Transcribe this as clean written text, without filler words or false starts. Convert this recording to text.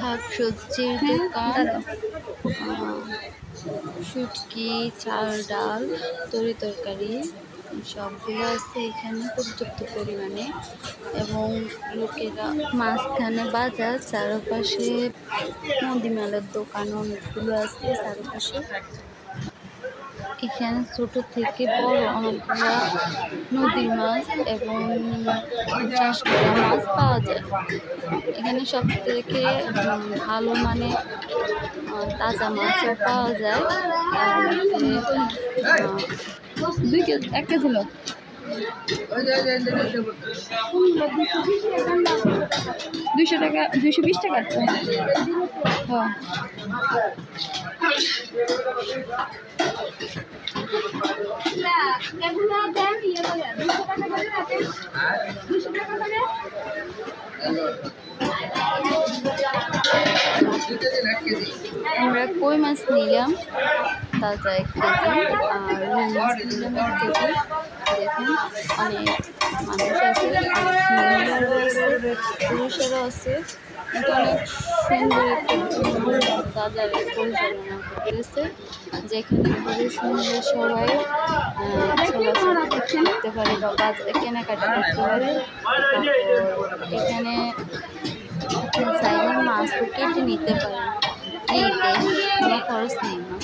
শাকসবজির দোকান, শুটকি, চাল ডাল, তরি তরকারি সবগুলো আছে এখানে পর্যাপ্ত পরিমাণে। এবং লোকেরা মাঝখানে বাজার, চারপাশে মুদিমালের দোকান অনেকগুলো আছে চারপাশে। এখানে ছোট থেকে বড় অনেকগুলো নদীর মাছ এবং চাষ করা মাছ পাওয়া যায়। এখানে সব থেকে ভালো মানে তাজা মাছও পাওয়া যায়। এক কেজি লো 200 টাকা, 220 টাকা। হ্যাঁ, আমরা কই মাছ নিলাম তাজা 1 কেজি, আর রুই মাছ নিলাম 1 কেজি। দেখুন অনেক মানুষ আছে, মহিলারও আছে, পুরুষেরও আছে। এটা অনেক সুন্দর একটা বাজার পরিচালনা করতেছে, যেখানে পুরুষ মহিলা সবাই চলাচল করতে পারে বা বাজারে কেনাকাটা করতে পারে। এখানে চাইলে মাছও কেটে নিতে পারেন, ফ্রিতে, কোনো খরচ নেই মাছ।